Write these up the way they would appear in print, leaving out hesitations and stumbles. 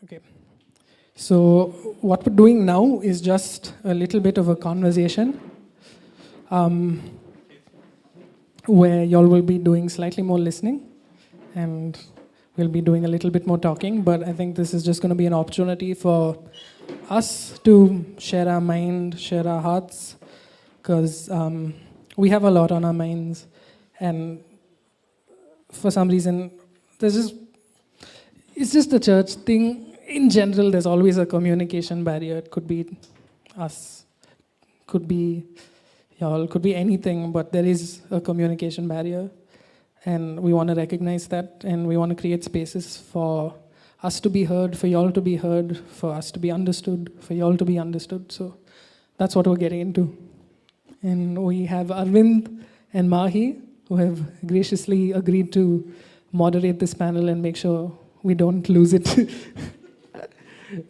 Okay. So what we're doing now is just a little bit of a conversation um, where y'all will be doing slightly more listening and we'll be doing a little bit more talking. But I think this is just going to be an opportunity for us to share our mind, share our hearts, because we have a lot on our minds. And for some reason, it's just a church thing. In general, there's always a communication barrier. It could be us, could be y'all, could be anything, but there is a communication barrier. And we want to recognize that, and we want to create spaces for us to be heard, for y'all to be heard, for us to be understood, for y'all to be understood. So that's what we're getting into. And we have Arvind and Mahi, who have graciously agreed to moderate this panel and make sure we don't lose it.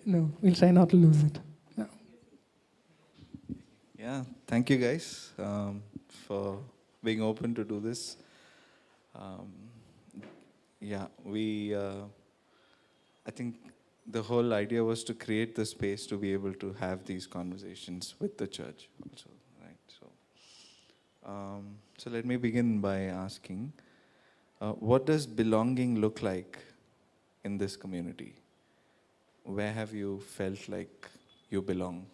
No, we'll try not to lose it. No. Yeah, thank you guys for being open to do this. I think the whole idea was to create the space to be able to have these conversations with the church also, right? So let me begin by asking, what does belonging look like in this community? Where have you felt like you belong?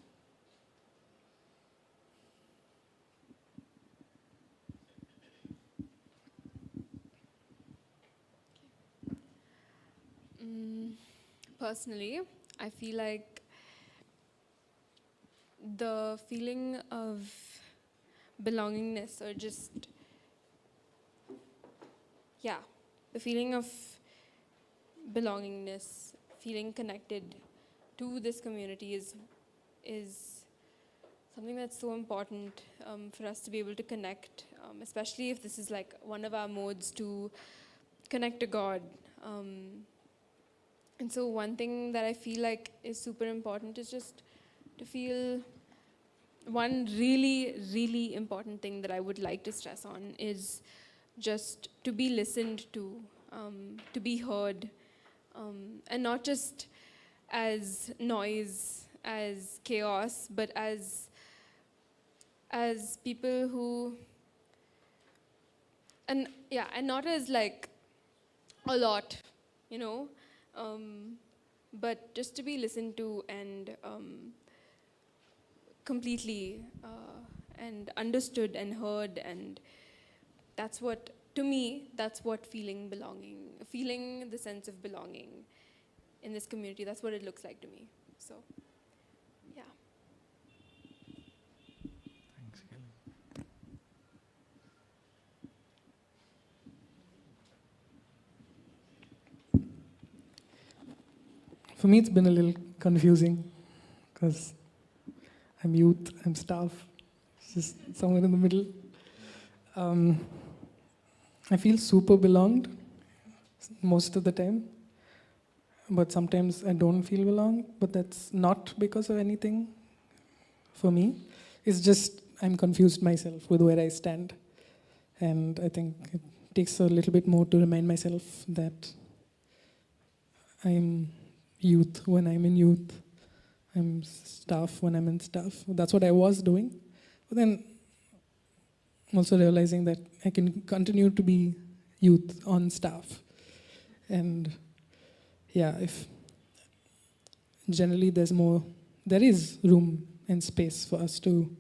Personally, I feel like the feeling of belongingness, or just, the feeling of belongingness, feeling connected to this community is something that's so important for us to be able to connect, especially if this is like one of our modes to connect to God. And so one thing that I feel like is super important is just to feel, one really, really important thing that I would like to stress on is just to be listened to be heard, and not just as noise, as chaos, but as people who, and not as like a lot, you know, but just to be listened to and completely and understood and heard. And that's what, to me, that's what feeling the sense of belonging in this community, that's what it looks like to me. So, yeah. Thanks, Kelly. For me, it's been a little confusing because I'm youth, I'm staff, it's just somewhere in the middle. I feel super belonged most of the time, but sometimes I don't feel belonged, but that's not because of anything for me. It's just I'm confused myself with where I stand. And I think it takes a little bit more to remind myself that I'm youth when I'm in youth. I'm staff when I'm in staff. That's what I was doing. But then also realizing that I can continue to be youth on staff. And if generally there is room and space for us to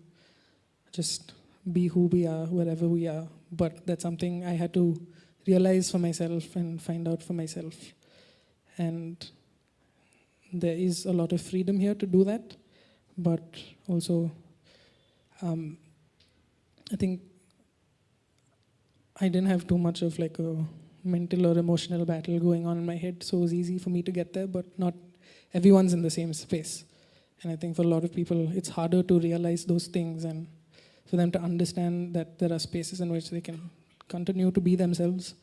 just be who we are, wherever we are. But that's something I had to realize for myself and find out for myself. And there is a lot of freedom here to do that. But also, I think I didn't have too much of like a mental or emotional battle going on in my head, so it was easy for me to get there, but not everyone's in the same space. And I think for a lot of people, it's harder to realize those things and for them to understand that there are spaces in which they can continue to be themselves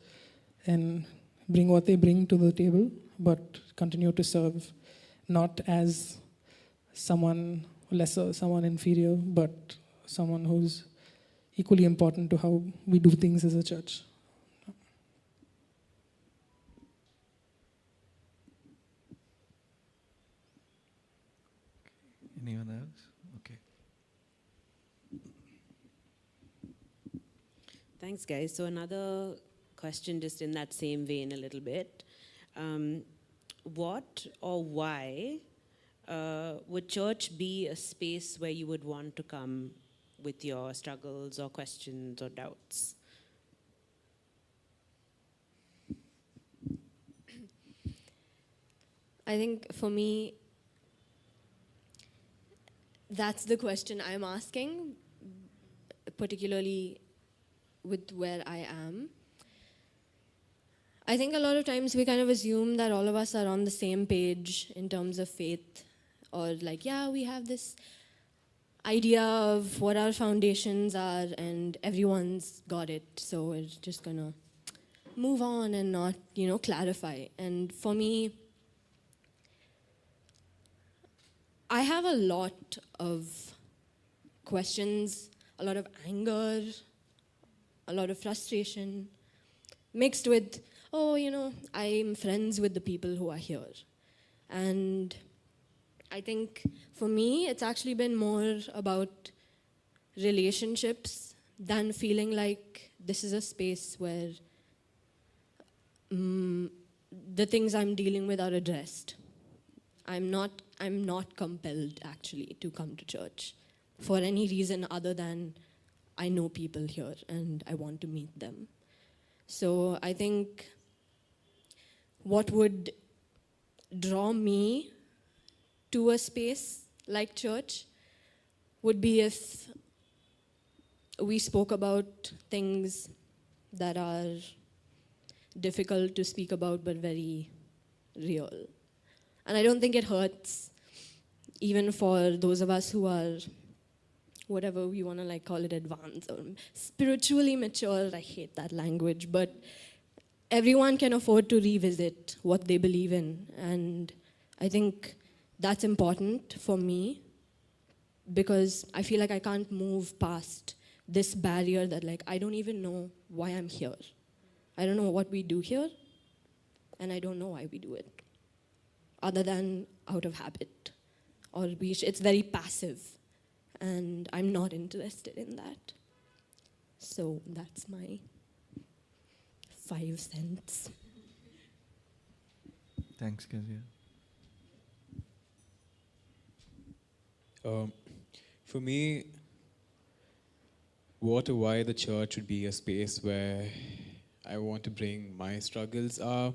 and bring what they bring to the table, but continue to serve, not as someone lesser, someone inferior, but someone who's equally important to how we do things as a church. Anyone else? Okay. Thanks, guys. So another question just in that same vein a little bit. What or why would church be a space where you would want to come with your struggles or questions or doubts? I think for me, that's the question I'm asking, particularly with where I am. I think a lot of times we kind of assume that all of us are on the same page in terms of faith, or like, yeah, we have this idea of what our foundations are, and everyone's got it, so we're just gonna move on and not, clarify. And for me, I have a lot of questions, a lot of anger, a lot of frustration, mixed with, I'm friends with the people who are here. And I think for me, it's actually been more about relationships than feeling like this is a space where the things I'm dealing with are addressed. I'm not compelled actually to come to church for any reason other than I know people here and I want to meet them. So I think what would draw me to a space like church would be if we spoke about things that are difficult to speak about but very real. And I don't think it hurts, even for those of us who are, whatever we want to call it, advanced or spiritually mature. I hate that language, but everyone can afford to revisit what they believe in. And I think that's important for me, because I feel like I can't move past this barrier that I don't even know why I'm here. I don't know what we do here, and I don't know why we do it, other than out of habit. Or it's very passive, and I'm not interested in that. So that's my 5 cents. Thanks, Kezia. For me, what or why the church would be a space where I want to bring my struggles are.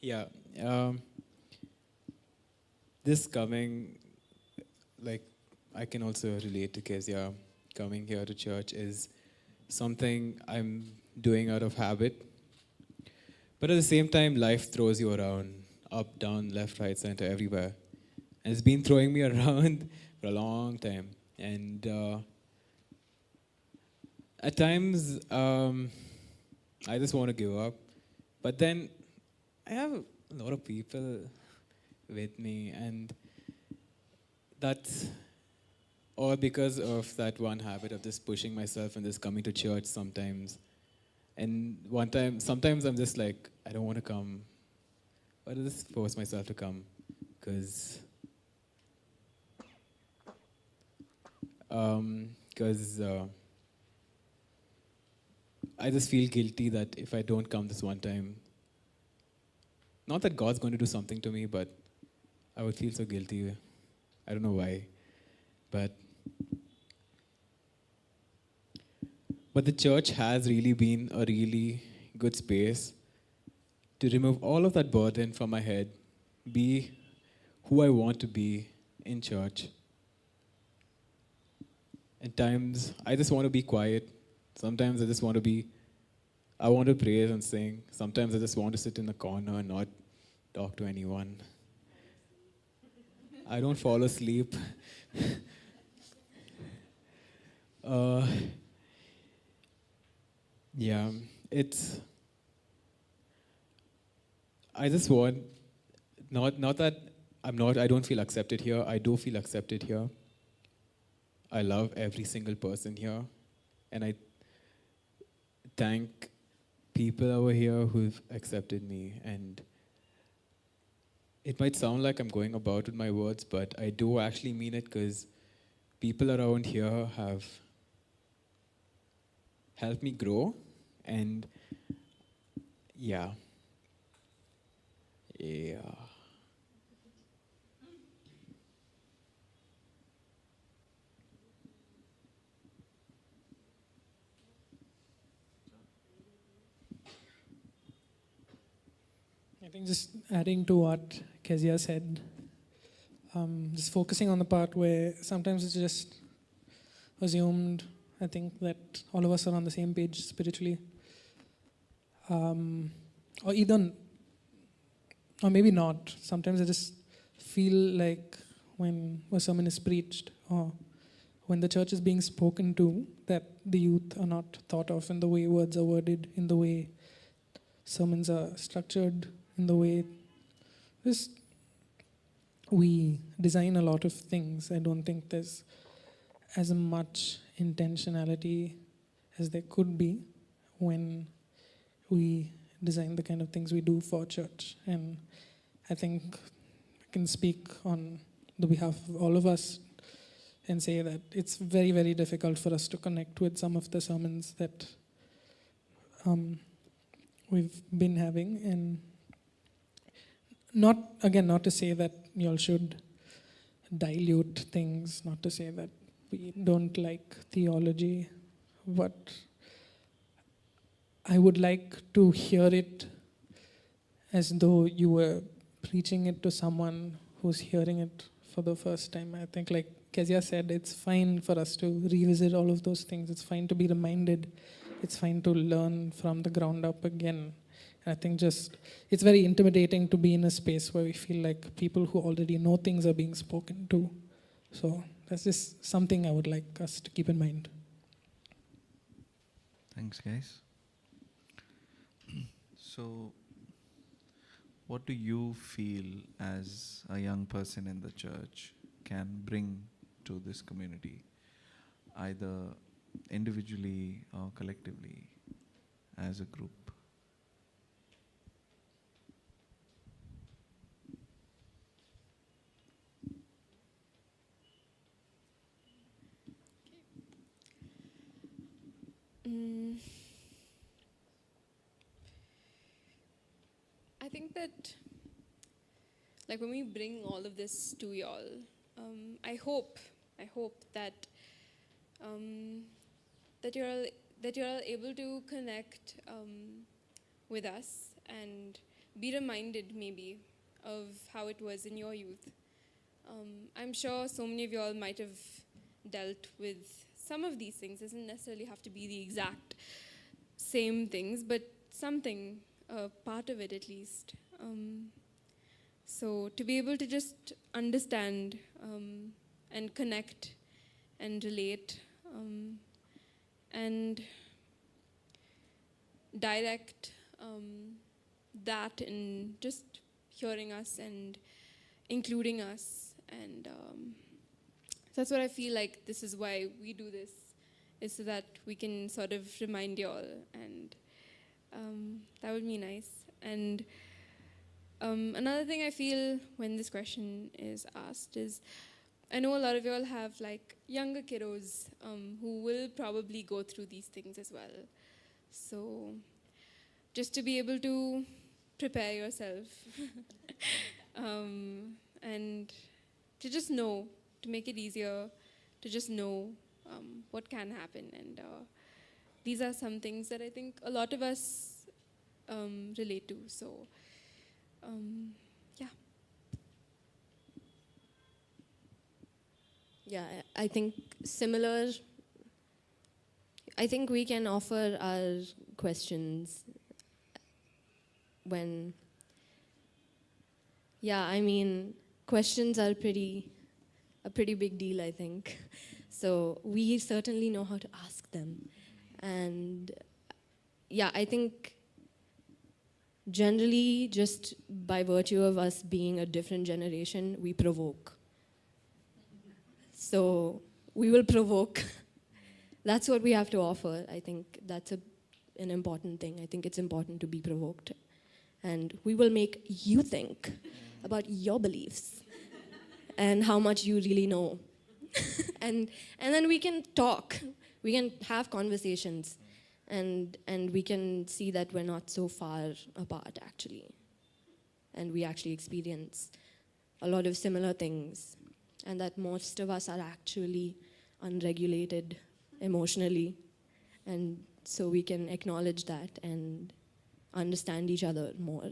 Yeah. This coming, I can also relate to Kezia. Coming here to church is something I'm doing out of habit. But at the same time, life throws you around, up, down, left, right, center, everywhere. And it's been throwing me around for a long time. And at times, I just want to give up. But then I have a lot of people with me, and that's all because of that one habit of just pushing myself and just coming to church sometimes. And sometimes I'm just like, I don't want to come, but I just force myself to come because I just feel guilty that if I don't come this one time, not that God's going to do something to me, but I would feel so guilty. I don't know why. But the church has really been a really good space to remove all of that burden from my head, be who I want to be in church. At times, I just want to be quiet. Sometimes I want to praise and sing. Sometimes I just want to sit in the corner and not talk to anyone. I don't fall asleep. Yeah, I just want, not that I don't feel accepted here. I do feel accepted here. I love every single person here. And I thank people over here who've accepted me. And it might sound like I'm going about with my words, but I do actually mean it because people around here have helped me grow. And yeah. I think just adding to what Kezia said, just focusing on the part where sometimes it's just assumed, I think, that all of us are on the same page spiritually. Or either, or maybe not. Sometimes I just feel like when a sermon is preached or when the church is being spoken to, that the youth are not thought of in the way words are worded, in the way sermons are structured, in the way just we design a lot of things. I don't think there's as much intentionality as there could be when we design the kind of things we do for church. And I think I can speak on the behalf of all of us and say that it's very, very difficult for us to connect with some of the sermons that we've been having. And not to say that you all should dilute things, not to say that we don't like theology, but I would like to hear it as though you were preaching it to someone who's hearing it for the first time. I think, like Kezia said, it's fine for us to revisit all of those things. It's fine to be reminded. It's fine to learn from the ground up again. And I think just, it's very intimidating to be in a space where we feel like people who already know things are being spoken to. So that's just something I would like us to keep in mind. Thanks, guys. So, what do you feel as a young person in the church can bring to this community, either individually or collectively, as a group? I think that, like, when we bring all of this to y'all, I hope that that you're all able to connect with us and be reminded maybe of how it was in your youth. I'm sure so many of y'all might have dealt with some of these things. It doesn't necessarily have to be the exact same things, but something, part of it at least. So to be able to just understand and connect and relate and direct that in just hearing us and including us. And so that's what I feel like this is why we do this, is so that we can sort of remind y'all, and that would be nice. And another thing I feel when this question is asked is, I know a lot of y'all have like younger kiddos who will probably go through these things as well. So just to be able to prepare yourself and to just know, to make it easier, to just know what can happen. And these are some things that I think a lot of us relate to. So, yeah. Yeah, I think similar. I think we can offer our questions when, yeah, I mean, questions are a pretty big deal, I think. So we certainly know how to ask them. And yeah, I think generally just by virtue of us being a different generation, we provoke. So we will provoke. That's what we have to offer. I think that's an important thing. I think it's important to be provoked. And we will make you think about your beliefs and how much you really know. and then we can talk, we can have conversations, and we can see that we're not so far apart actually, and we actually experience a lot of similar things, and that most of us are actually unregulated emotionally, and so we can acknowledge that and understand each other more,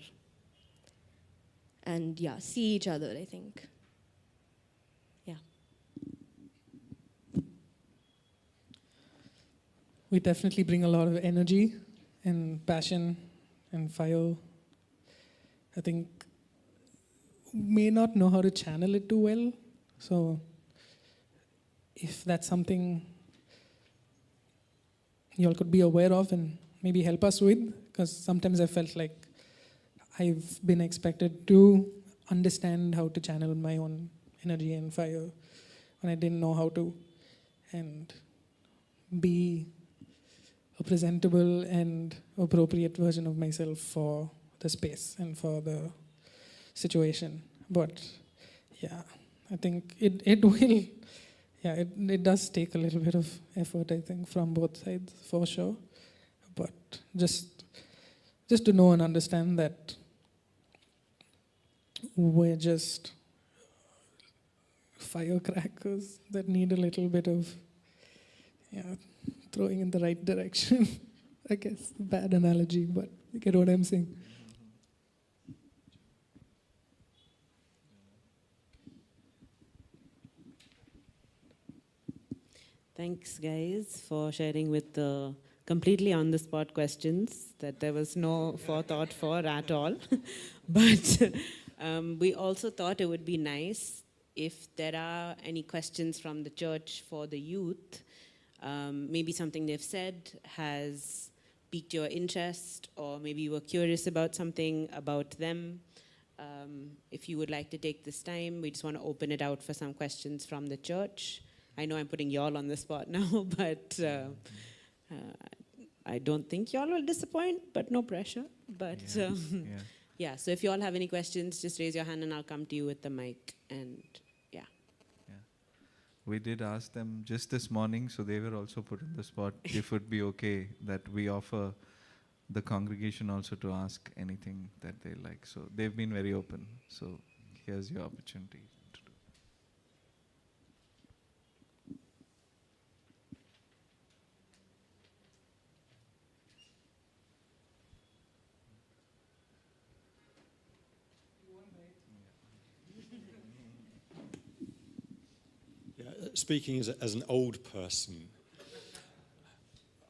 and yeah, see each other, I think. Yeah. We definitely bring a lot of energy and passion and fire. I think may not know how to channel it too well. So if that's something you all could be aware of and maybe help us with, because sometimes I felt like I've been expected to understand how to channel my own energy and fire when I didn't know how to, and be a presentable and appropriate version of myself for the space and for the situation. But yeah, I think it will, yeah, it does take a little bit of effort, I think, from both sides, for sure. But just to know and understand that we're just firecrackers that need a little bit of, yeah, throwing in the right direction. I guess, bad analogy, but you get what I'm saying. Thanks, guys, for sharing with the completely on-the-spot questions that there was no forethought for at all. But we also thought it would be nice if there are any questions from the church for the youth. Maybe something they've said has piqued your interest, or maybe you were curious about something about them. If you would like to take this time, we just want to open it out for some questions from the church. I know I'm putting y'all on the spot now, but I don't think y'all will disappoint, but no pressure. But yeah, so if y'all have any questions, just raise your hand and I'll come to you with the mic. And yeah. We did ask them just this morning, so they were also put in the spot, if it would be okay that we offer the congregation also to ask anything that they like. So they've been very open. So here's your opportunity to do. Speaking as an old person,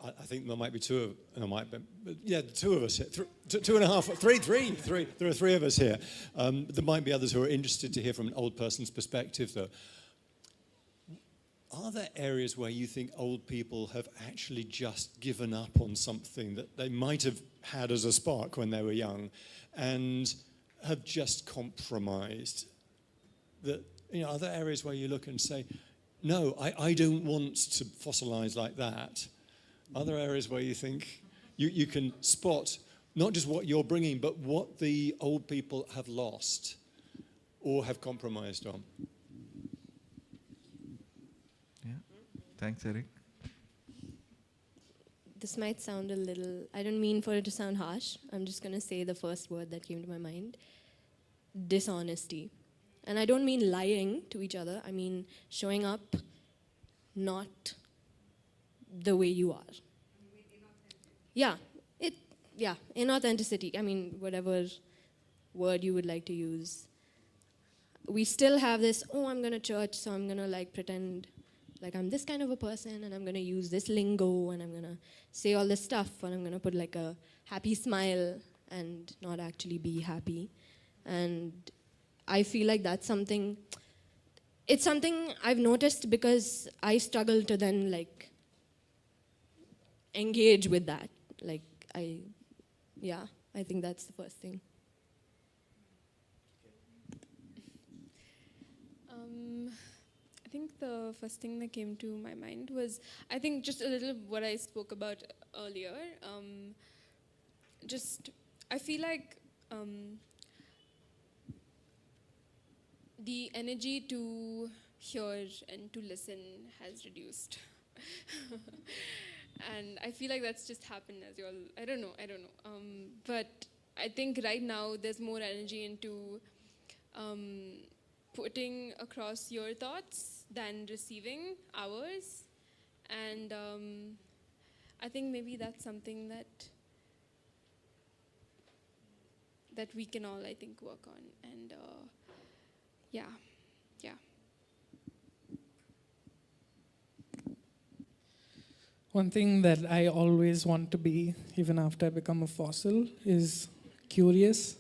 I think there might be two of us here, two and a half, three. There are three of us here. There might be others who are interested to hear from an old person's perspective, though. Are there areas where you think old people have actually just given up on something that they might have had as a spark when they were young, and have just compromised? Are there areas where you look and say, no, I don't want to fossilize like that? Are there areas where you think you can spot not just what you're bringing, but what the old people have lost or have compromised on? Yeah. Thanks, Eric. This might sound a little, I don't mean for it to sound harsh. I'm just going to say the first word that came to my mind. Dishonesty. And I don't mean lying to each other. I mean showing up not the way you are. Yeah, inauthenticity. I mean, whatever word you would like to use. We still have this, I'm going to church, so I'm going to pretend like I'm this kind of a person, and I'm going to use this lingo, and I'm going to say all this stuff, and I'm going to put a happy smile and not actually be happy. And I feel like that's something, it's something I've noticed because I struggle to then engage with that. I think that's the first thing. I think the first thing that came to my mind was, I think just a little what I spoke about earlier. I feel like the energy to hear and to listen has reduced. And I feel like that's just happened as you all, I don't know. But I think right now there's more energy into putting across your thoughts than receiving ours. And I think maybe that's something that we can all, I think, work on. And yeah. One thing that I always want to be, even after I become a fossil, is curious.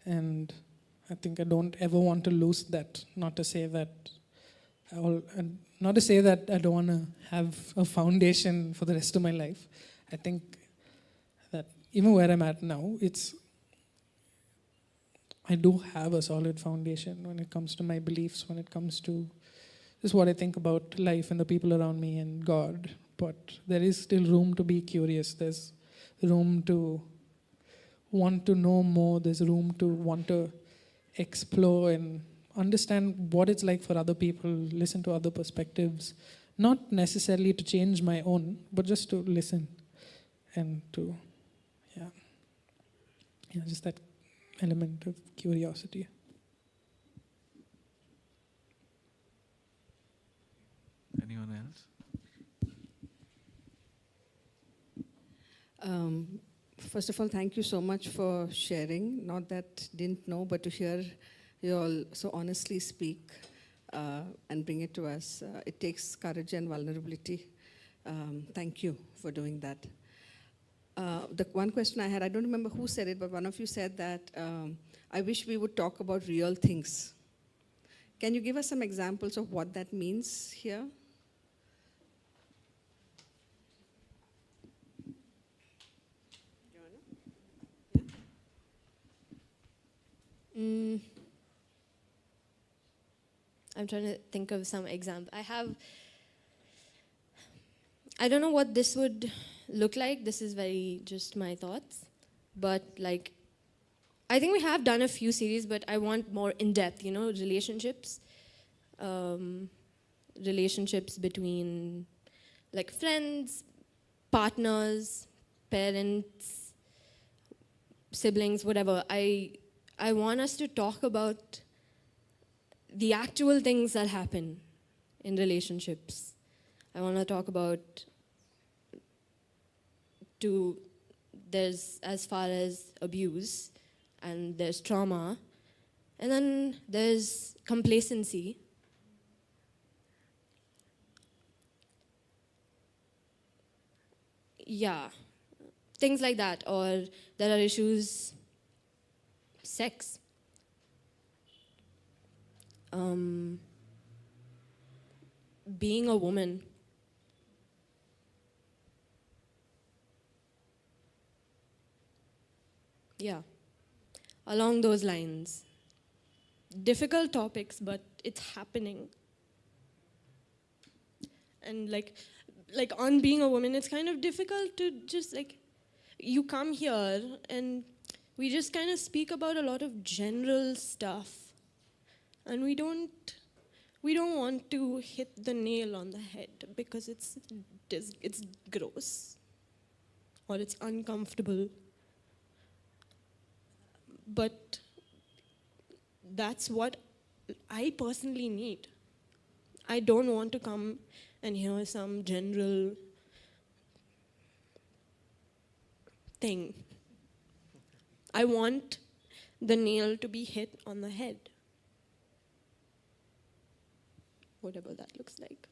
And I think I don't ever want to lose that. Not to say that I don't want to have a foundation for the rest of my life. I think that even where I'm at now, I do have a solid foundation when it comes to my beliefs, when it comes to just what I think about life and the people around me and God. But there is still room to be curious. There's room to want to know more. There's room to want to explore and understand what it's like for other people, listen to other perspectives. Not necessarily to change my own, but just to listen and to, just that element of curiosity. Anyone else? First of all, thank you so much for sharing. Not that didn't know, but to hear you all so honestly speak and bring it to us. It takes courage and vulnerability. Thank you for doing that. The one question I had, I don't remember who said it, but one of you said that I wish we would talk about real things. Can you give us some examples of what that means here? I'm trying to think of some example. I don't know what this would look like. This is very just my thoughts. But like, I think we have done a few series, but I want more in-depth, relationships. Relationships between like friends, partners, parents, siblings, whatever. I want us to talk about the actual things that happen in relationships. I want to talk about there's as far as abuse, and there's trauma, and then there's complacency. Yeah, things like that. Or there are issues, sex. Being a woman. Yeah, along those lines. Difficult topics, but it's happening. And like on being a woman, it's kind of difficult to just you come here and we just kind of speak about a lot of general stuff. And we don't want to hit the nail on the head because it's gross or it's uncomfortable. But that's what I personally need. I don't want to come and hear some general thing. I want the nail to be hit on the head. Whatever that looks like.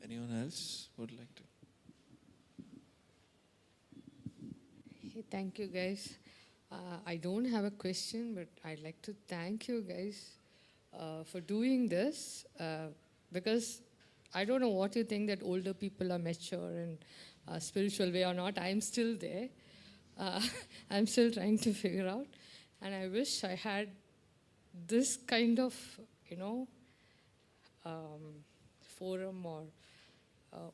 Anyone else would like to? Hey, thank you, guys. I don't have a question, but I'd like to thank you guys for doing this because I don't know what you think that older people are mature in a spiritual way or not. I'm still there. I'm still trying to figure out. And I wish I had this kind of, forum or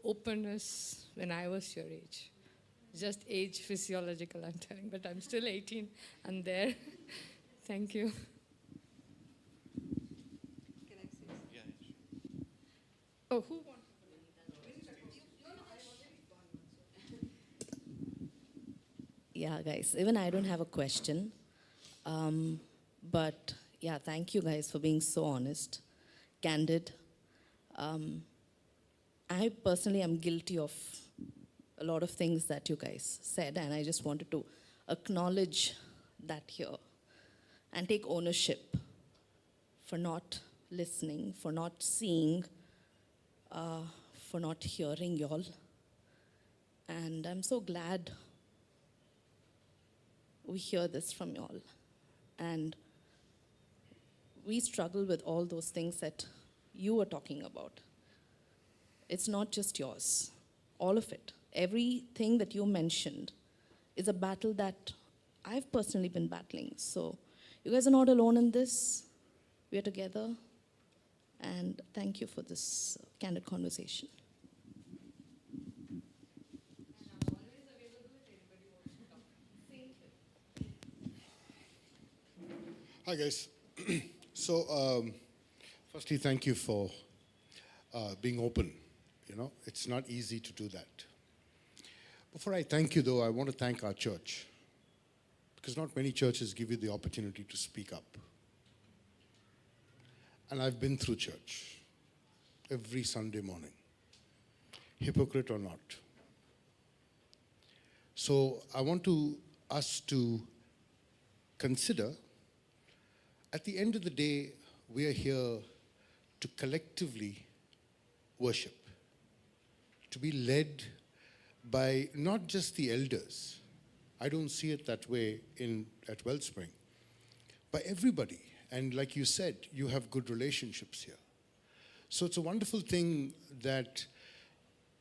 openness when I was your age. Just age physiological, I'm telling, but I'm still 18 and there. Thank you. Oh, who wants? Yeah, guys, even I don't have a question. But yeah, thank you guys for being so honest, candid. I personally am guilty of a lot of things that you guys said, and I just wanted to acknowledge that here and take ownership for not listening, for not seeing, for not hearing y'all. And I'm so glad we hear this from y'all. And we struggle with all those things that you were talking about. It's not just yours, all of it. Everything that you mentioned is a battle that I've personally been battling. So you guys are not alone in this. We are together. And thank you for this candid conversation. Hi, guys. So, firstly, thank you for being open. You know, it's not easy to do that. Before I thank you, though, I want to thank our church, because not many churches give you the opportunity to speak up. And I've been through church every Sunday morning, hypocrite or not. So I want us to consider, at the end of the day, we are here to collectively worship, to be led by not just the elders. I don't see it that way at Wellspring, by everybody. And like you said, you have good relationships here. So it's a wonderful thing that,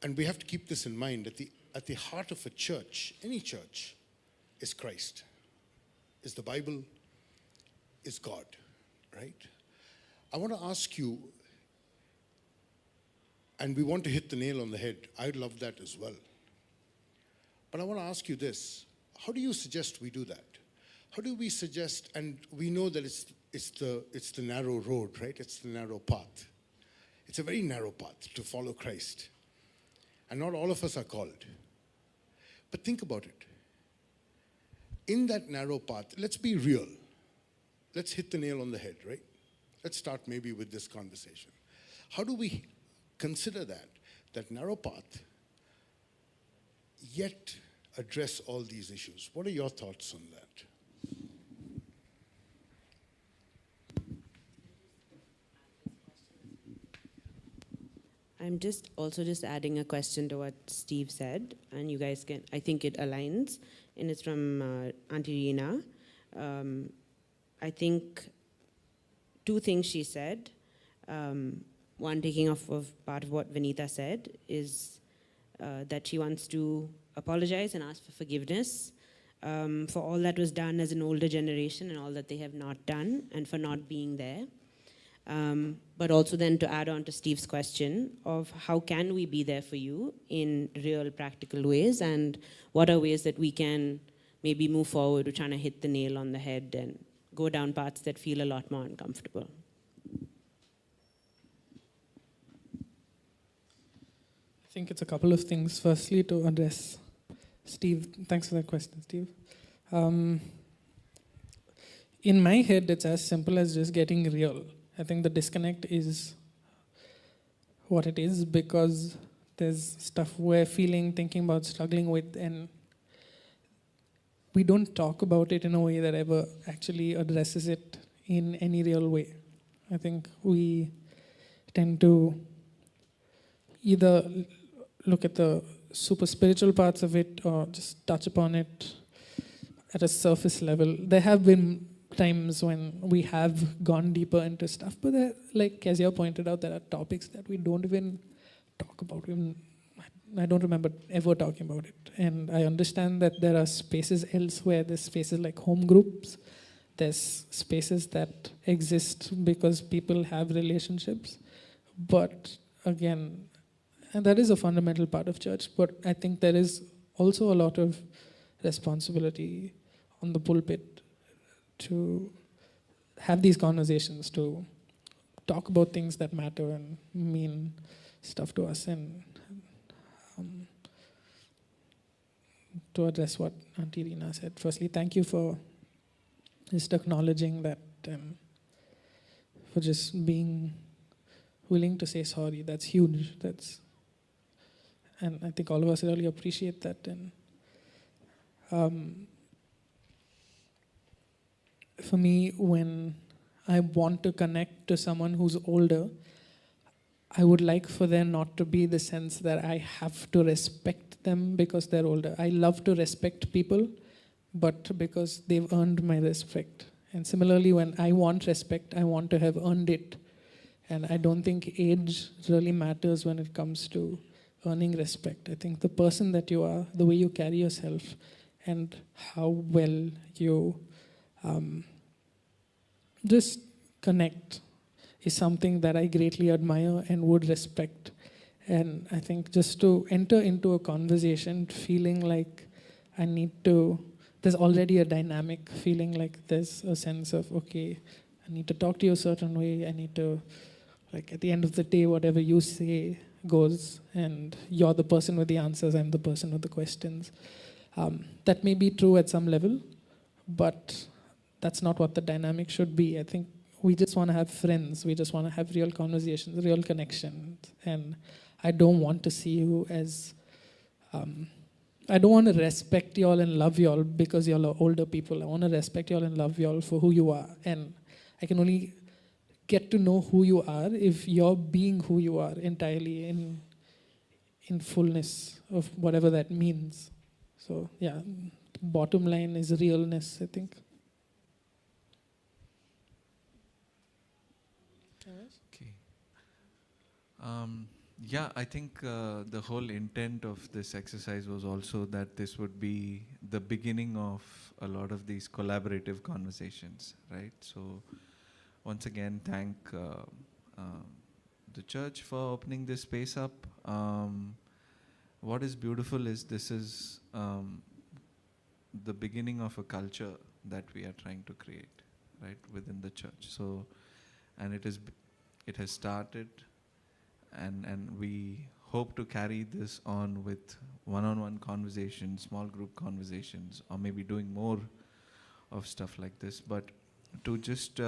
and we have to keep this in mind, at the heart of a church, any church, is Christ, is the Bible, is God, right? I want to ask you, and we want to hit the nail on the head. I'd love that as well. But I want to ask you this. How do you suggest we do that? How do we suggest, and we know that it's the narrow road, right? It's the narrow path. It's a very narrow path to follow Christ. And not all of us are called. But think about it. In that narrow path, let's be real. Let's hit the nail on the head, right? Let's start maybe with this conversation. How do we consider that narrow path, yet address all these issues? What are your thoughts on that? I'm also adding a question to what Steve said, and you guys can, I think it aligns, and it's from Auntie Reena. I think two things she said. One, taking off of part of what Vinita said, is that she wants to apologize and ask for forgiveness for all that was done as an older generation and all that they have not done, and for not being there. But also then to add on to Steve's question of how can we be there for you in real practical ways, and what are ways that we can maybe move forward to trying to hit the nail on the head and go down paths that feel a lot more uncomfortable. I think it's a couple of things. Firstly, to address Steve, thanks for that question, Steve. In my head, it's as simple as just getting real. I think the disconnect is what it is, because there's stuff we're feeling, thinking about, struggling with, and we don't talk about it in a way that ever actually addresses it in any real way. I think we tend to either look at the super spiritual parts of it or just touch upon it at a surface level. There have been times when we have gone deeper into stuff, but there, like Kezia pointed out, there are topics that we don't even talk about. I don't remember ever talking about it. And I understand that there are spaces elsewhere. There's spaces like home groups. There's spaces that exist because people have relationships. But again, and that is a fundamental part of church, but I think there is also a lot of responsibility on the pulpit to have these conversations, to talk about things that matter and mean stuff to us, and um, to address what Auntie Reena said. Firstly, thank you for just acknowledging that, for just being willing to say sorry. That's huge. And I think all of us really appreciate that. And for me, when I want to connect to someone who's older, I would like for there not to be the sense that I have to respect them because they're older. I love to respect people, but because they've earned my respect. And similarly, when I want respect, I want to have earned it. And I don't think age really matters when it comes to earning respect. I think the person that you are, the way you carry yourself, and how well you just connect is something that I greatly admire and would respect. And I think just to enter into a conversation feeling like I need to, there's already a dynamic, feeling like there's a sense of, okay, I need to talk to you a certain way, I need to, like at the end of the day, whatever you say goes, and you're the person with the answers, I'm the person with the questions. That may be true at some level, but that's not what the dynamic should be. I think we just want to have friends. We just want to have real conversations, real connections. And I don't want to see you as, I don't want to respect y'all and love y'all because y'all are older people. I want to respect y'all and love y'all for who you are. And I can only get to know who you are if you're being who you are entirely in fullness of whatever that means. So yeah, bottom line is realness, I think. Okay. Yeah, I think the whole intent of this exercise was also that this would be the beginning of a lot of these collaborative conversations, right? So once again, thank the church for opening this space up. What is beautiful is this is the beginning of a culture that we are trying to create, right, within the church. So, and it has started, and we hope to carry this on with one-on-one conversations, small group conversations, or maybe doing more of stuff like this. But to just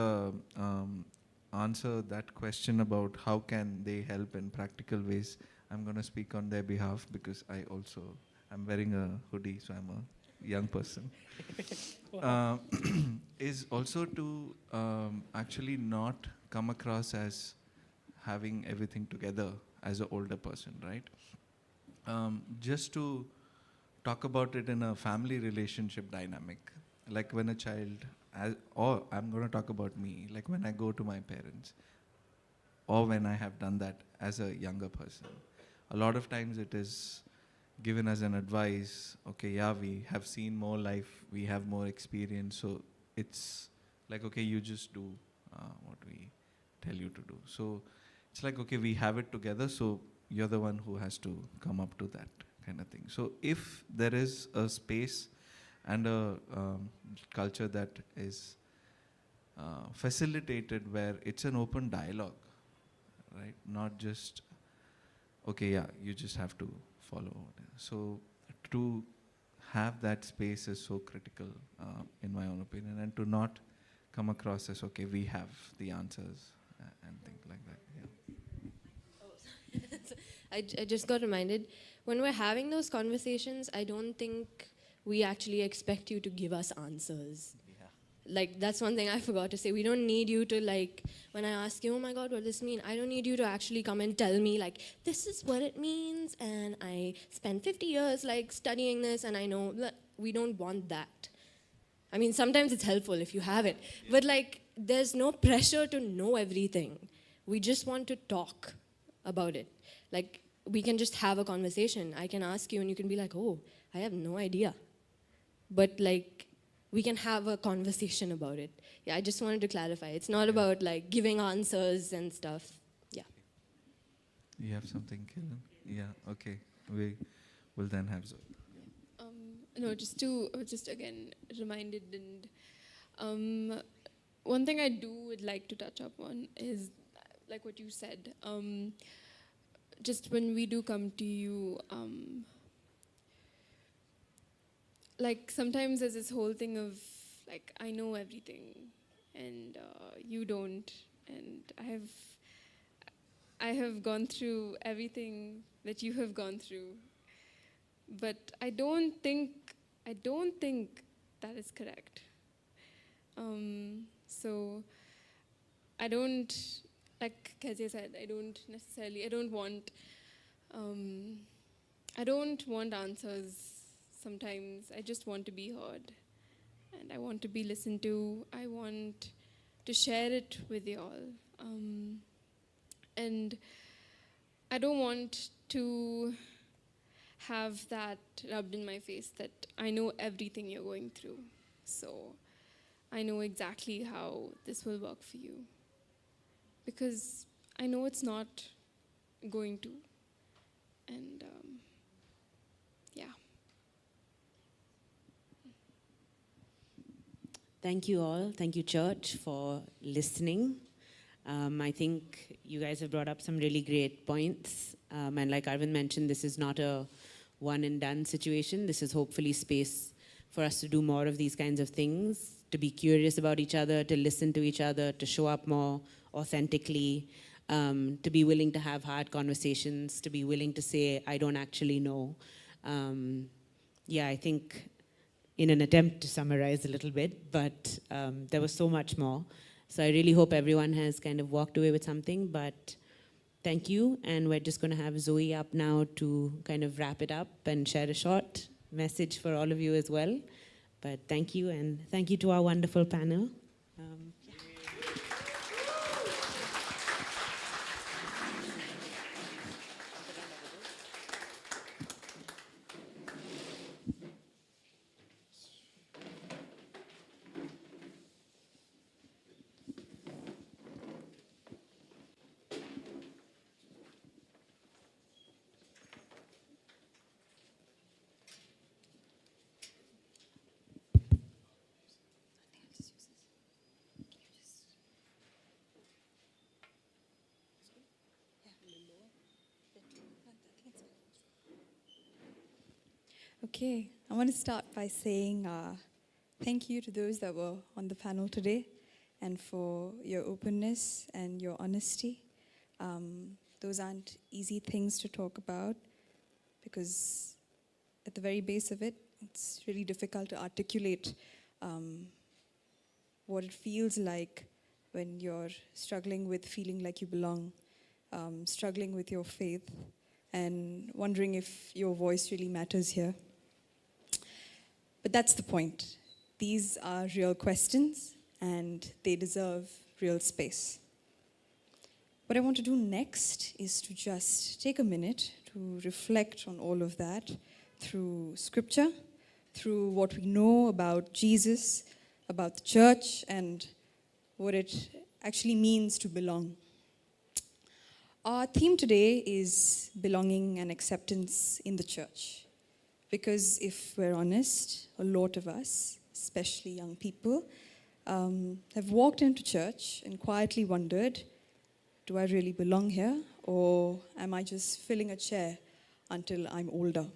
answer that question about how can they help in practical ways, I'm going to speak on their behalf because I'm wearing a hoodie, so I'm a young person. Is also to actually not come across as having everything together as an older person, right? Just to talk about it in a family relationship dynamic. Like when a child, or I'm going to talk about me, like when I go to my parents, or when I have done that as a younger person. A lot of times it is given as an advice, okay, yeah, we have seen more life, we have more experience, so it's like, okay, you just do what we tell you to do. So it's like, okay, we have it together, so you're the one who has to come up to that kind of thing. So if there is a space and a culture that is facilitated where it's an open dialogue, right? Not just, okay, yeah, you just have to follow. So to have that space is so critical, in my own opinion, and to not come across as, okay, we have the answers and things like that. Yeah. I just got reminded, when we're having those conversations, I don't think we actually expect you to give us answers. Like, that's one thing I forgot to say. We don't need you to, like, when I ask you, oh my God, what does this mean? I don't need you to actually come and tell me, like, this is what it means, and I spent 50 years, like, studying this, and I know. We don't want that. I mean, sometimes it's helpful if you have it. But, like, there's no pressure to know everything. We just want to talk about it. Like, we can just have a conversation. I can ask you, and you can be like, oh, I have no idea. But, like, we can have a conversation about it. Yeah, I just wanted to clarify. It's not about like giving answers and stuff. Yeah. You have something, Kiran? Yeah, okay. We will then have Zoe. No, just again reminded, and one thing I would like to touch up on is like what you said. Just when we do come to you, like sometimes there's this whole thing of like I know everything, and you don't, and I have gone through everything that you have gone through, but I don't think that is correct. So I don't, like Kezia said, I don't want answers. Sometimes I just want to be heard, and I want to be listened to. I want to share it with you all. And I don't want to have that rubbed in my face that I know everything you're going through. So I know exactly how this will work for you. Because I know it's not going to. And yeah. Thank you all. Thank you, church, for listening. I think you guys have brought up some really great points. And like Arvind mentioned, this is not a one and done situation. This is hopefully space for us to do more of these kinds of things, to be curious about each other, to listen to each other, to show up more authentically, to be willing to have hard conversations, to be willing to say, I don't actually know. Yeah, I think in an attempt to summarize a little bit, but there was so much more. So I really hope everyone has kind of walked away with something, but thank you. And we're just going to have Zoe up now to kind of wrap it up and share a short message for all of you as well. But thank you, and thank you to our wonderful panel. Okay, I want to start by saying thank you to those that were on the panel today and for your openness and your honesty. Those aren't easy things to talk about because at the very base of it, it's really difficult to articulate what it feels like when you're struggling with feeling like you belong, struggling with your faith, and wondering if your voice really matters here. But that's the point. These are real questions, and they deserve real space. What I want to do next is to just take a minute to reflect on all of that through scripture, through what we know about Jesus, about the church, and what it actually means to belong. Our theme today is belonging and acceptance in the church. Because if we're honest, a lot of us, especially young people, have walked into church and quietly wondered, do I really belong here? Or am I just filling a chair until I'm older?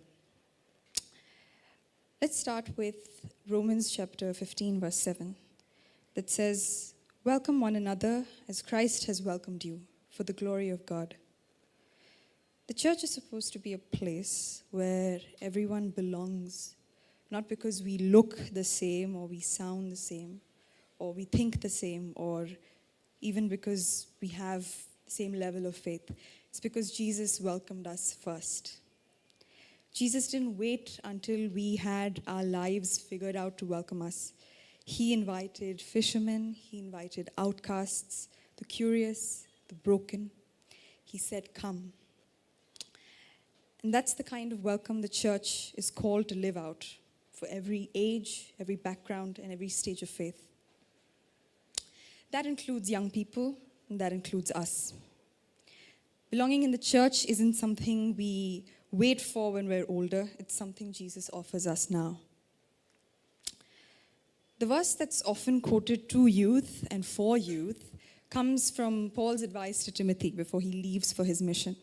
Let's start with Romans chapter 15, verse 7, that says, welcome one another as Christ has welcomed you for the glory of God. The church is supposed to be a place where everyone belongs, not because we look the same or we sound the same or we think the same or even because we have the same level of faith. It's because Jesus welcomed us first. Jesus didn't wait until we had our lives figured out to welcome us. He invited fishermen, he invited outcasts, the curious, the broken. He said, come. And that's the kind of welcome the church is called to live out for every age, every background, and every stage of faith. That includes young people, and that includes us. Belonging in the church isn't something we wait for when we're older, it's something Jesus offers us now. The verse that's often quoted to youth and for youth comes from Paul's advice to Timothy before he leaves for his mission.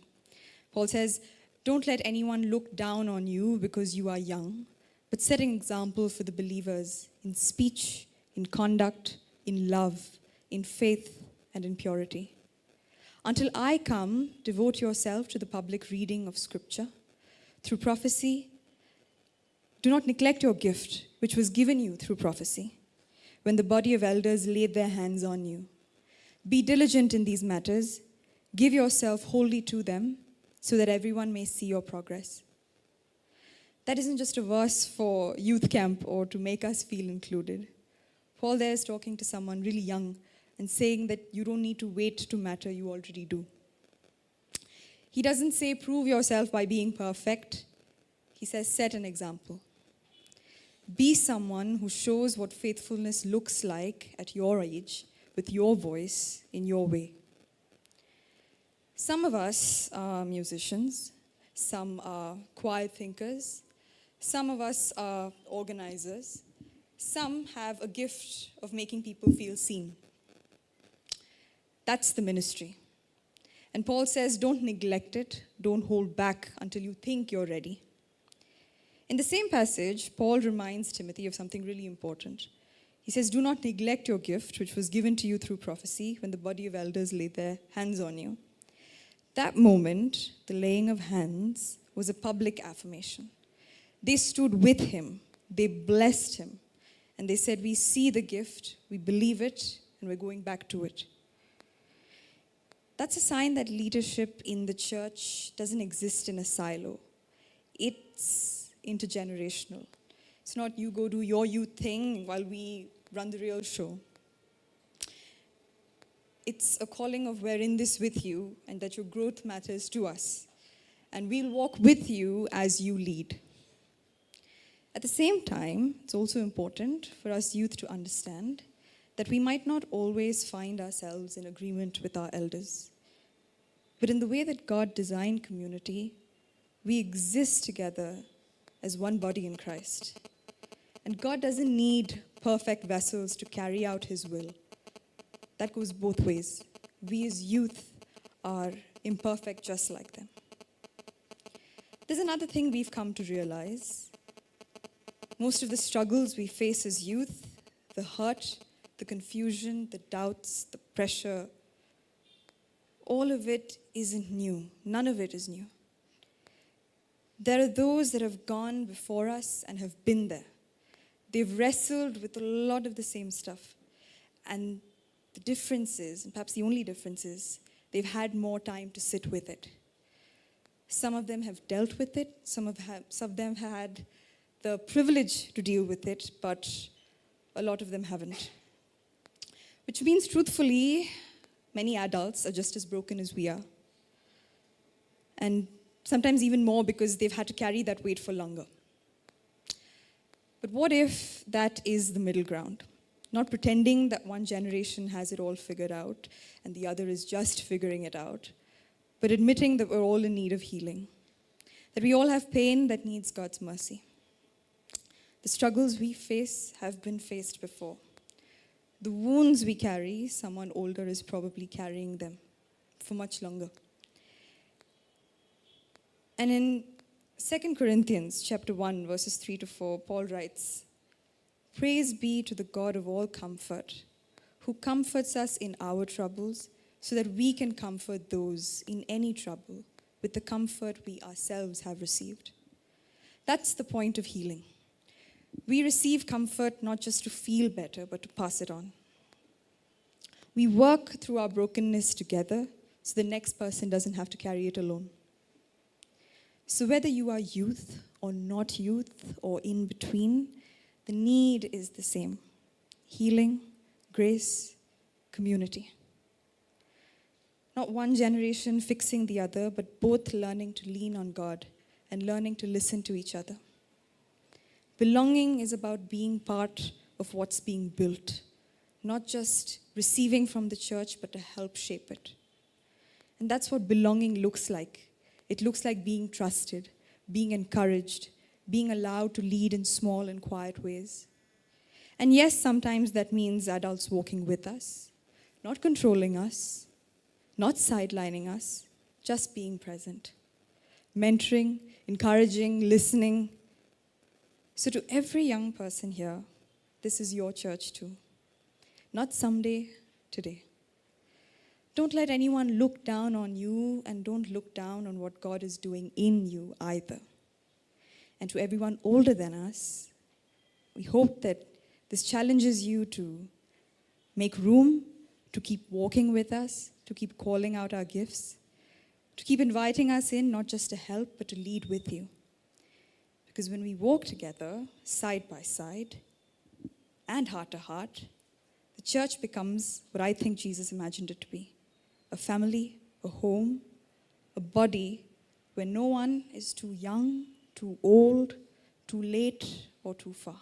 Paul says, "Don't let anyone look down on you because you are young, but set an example for the believers in speech, in conduct, in love, in faith, and in purity. Until I come, devote yourself to the public reading of Scripture. Through prophecy, do not neglect your gift, which was given you through prophecy, when the body of elders laid their hands on you. Be diligent in these matters. Give yourself wholly to them, so that everyone may see your progress." That isn't just a verse for youth camp or to make us feel included. Paul there is talking to someone really young and saying that you don't need to wait to matter, you already do. He doesn't say prove yourself by being perfect. He says set an example. Be someone who shows what faithfulness looks like at your age, with your voice, in your way. Some of us are musicians, some are quiet thinkers, some of us are organizers, some have a gift of making people feel seen. That's the ministry. And Paul says, don't neglect it, don't hold back until you think you're ready. In the same passage, Paul reminds Timothy of something really important. He says, do not neglect your gift, which was given to you through prophecy when the body of elders laid their hands on you. That moment, the laying of hands, was a public affirmation. They stood with him, they blessed him, and they said, we see the gift, we believe it, and we're going back to it. That's a sign that leadership in the church doesn't exist in a silo. It's intergenerational. It's not you go do your youth thing while we run the real show. It's a calling of we're in this with you and that your growth matters to us. And we'll walk with you as you lead. At the same time, it's also important for us youth to understand that we might not always find ourselves in agreement with our elders. But in the way that God designed community, we exist together as one body in Christ. And God doesn't need perfect vessels to carry out his will. That goes both ways. We as youth are imperfect just like them. There's another thing we've come to realize. Most of the struggles we face as youth, the hurt, the confusion, the doubts, the pressure, all of it isn't new. None of it is new. There are those that have gone before us and have been there. They've wrestled with a lot of the same stuff. And the difference is, and perhaps the only difference is, they've had more time to sit with it. Some of them have dealt with it. Some of them have had the privilege to deal with it, but a lot of them haven't. Which means, truthfully, many adults are just as broken as we are. And sometimes even more because they've had to carry that weight for longer. But what if that is the middle ground? Not pretending that one generation has it all figured out and the other is just figuring it out, but admitting that we're all in need of healing, that we all have pain that needs God's mercy. The struggles we face have been faced before. The wounds we carry, someone older is probably carrying them for much longer. And in 2 Corinthians chapter 1, verses 3-4, Paul writes, "Praise be to the God of all comfort, who comforts us in our troubles, so that we can comfort those in any trouble with the comfort we ourselves have received." That's the point of healing. We receive comfort not just to feel better, but to pass it on. We work through our brokenness together, so the next person doesn't have to carry it alone. So whether you are youth or not youth or in between, the need is the same: healing, grace, community. Not one generation fixing the other, but both learning to lean on God and learning to listen to each other. Belonging is about being part of what's being built, not just receiving from the church, but to help shape it. And that's what belonging looks like. It looks like being trusted, being encouraged, being allowed to lead in small and quiet ways. And yes, sometimes that means adults walking with us, not controlling us, not sidelining us, just being present, mentoring, encouraging, listening. So to every young person here, this is your church too. Not someday, today. Don't let anyone look down on you, and don't look down on what God is doing in you either. And to everyone older than us, we hope that this challenges you to make room, to keep walking with us, to keep calling out our gifts, to keep inviting us in, not just to help, but to lead with you. Because when we walk together, side by side, and heart to heart, the church becomes what I think Jesus imagined it to be. A family, a home, a body where no one is too young, too old, too late, or too far.